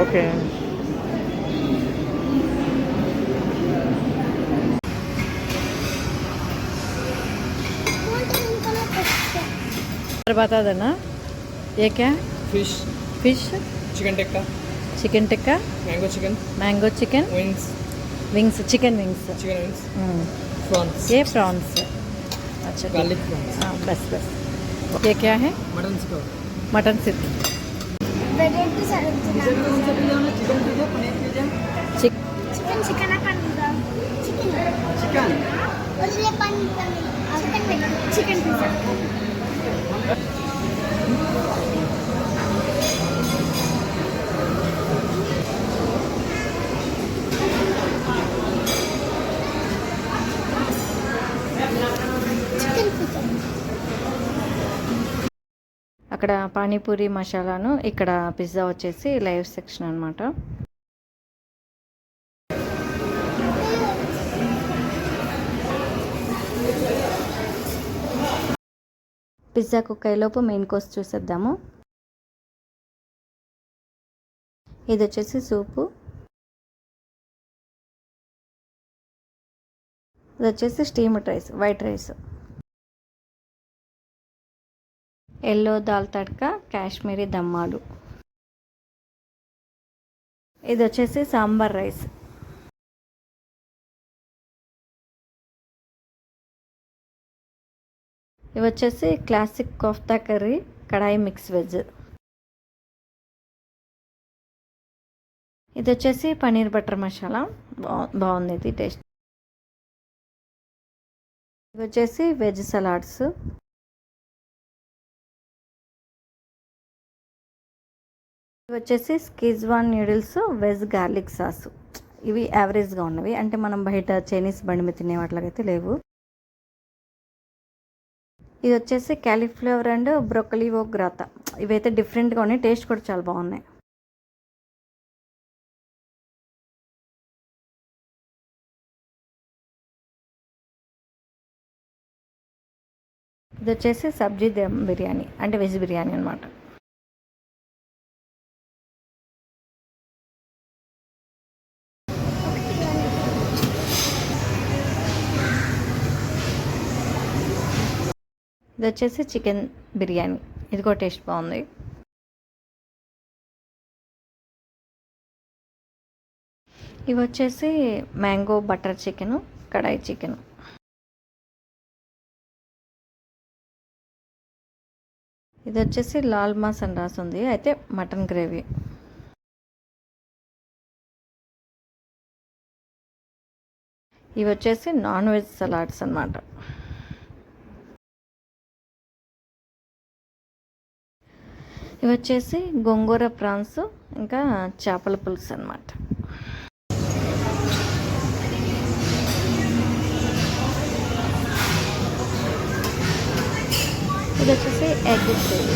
Okay. बता देना ये क्या? Fish chicken tikka mango chicken wings chicken wings prawns ये प्रॉन्स अच्छा गार्लिक प्रॉन्स हाँ बस ये क्या है? मटन सिर्फ चिकन पिज़्ज़ा అక్కడ పానీపూరి మసాలాను ఇక్కడ పిజ్జా వచ్చేసి లైవ్ సెక్షన్ అనమాట. పిజ్జా కుక్ అయ్యేలోపు మెయిన్ కోర్స్ చూసేద్దాము. ఇది వచ్చేసి సూపు, ఇది వచ్చేసి steamed rice, white rice, yellow dal tadka, Kashmiri dum aloo, ఇది వచ్చేసి సాంబార్ రైస్, ఇవి వచ్చేసి classic kofta curry, kadai mix veg, ఇది వచ్చేసి పనీర్ బటర్ మసాలా బాగుంది ఇది టేస్ట్, ఇవి వచ్చేసి వెజ్ సలాడ్స్, ఇవి వచ్చేసి స్కిజ్వాన్ న్యూడిల్స్ వెజ్ గార్లిక్ సాస్. ఇవి యావరేజ్గా ఉన్నవి, అంటే మనం బయట చైనీస్ బండి మీద తినే వాటిలాగైతే లేవు. ఇది వచ్చేసి క్యాలీఫ్లవర్ అండ్ బ్రోకలీ ఓ గ్రాతా. ఇవైతే డిఫరెంట్గా ఉన్నాయి, టేస్ట్ కూడా చాలా బాగున్నాయి. ఇది వచ్చేసి సబ్జీ దమ్ బిర్యానీ, అంటే వెజ్ బిర్యానీ అనమాట. ఇది వచ్చేసి చికెన్ బిర్యానీ, ఇది కూడా టేస్ట్ బాగుంది. ఇవి వచ్చేసి మ్యాంగో బటర్ చికెను, కడాయి చికెను, ఇది వచ్చేసి లాల్ మాస్ అని రాసింది, అయితే మటన్ గ్రేవీ. ఇవి వచ్చేసి నాన్ వెజ్ సలాడ్స్ అన్నమాట. ఇవి వచ్చేసి గోంగూర ప్రాన్స్ ఇంకా చేపల పులుసు అన్నమాట. ఇది వచ్చేసి ఎగ్ గ్రేవీ.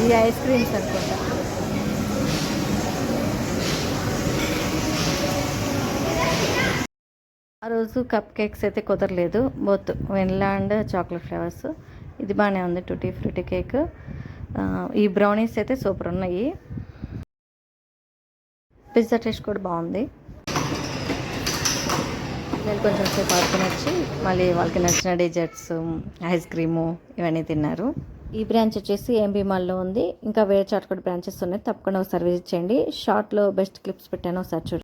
ఈ ఐస్ క్రీమ్స్ అనుకుంటా. ఆ రోజు కప్ కేక్స్ అయితే కుదరలేదు, both vanilla and chocolate flavours. ఇది బాగానే ఉంది, టూటీ ఫ్రూటీ కేక్. ఈ బ్రౌనీస్ అయితే సూపర్ ఉన్నాయి. పిజ్జా టేస్ట్ కూడా బాగుంది. నేను కొంచెం సేపు ఆడుకుని వచ్చి మళ్ళీ వాళ్ళకి నచ్చిన డెజర్ట్స్, ఐస్ క్రీము ఇవన్నీ తిన్నారు. ఈ బ్రాంచ్ వచ్చేసి ఎంబీ మాల్లో ఉంది. ఇంకా వేరే చాట్ కూడా బ్రాంచెస్ ఉన్నాయి, తప్పకుండా ఒకసారి విజిట్ చేయండి. షార్ట్లో బెస్ట్ క్లిప్స్ పెట్టాను, ఒకసారి చూడండి.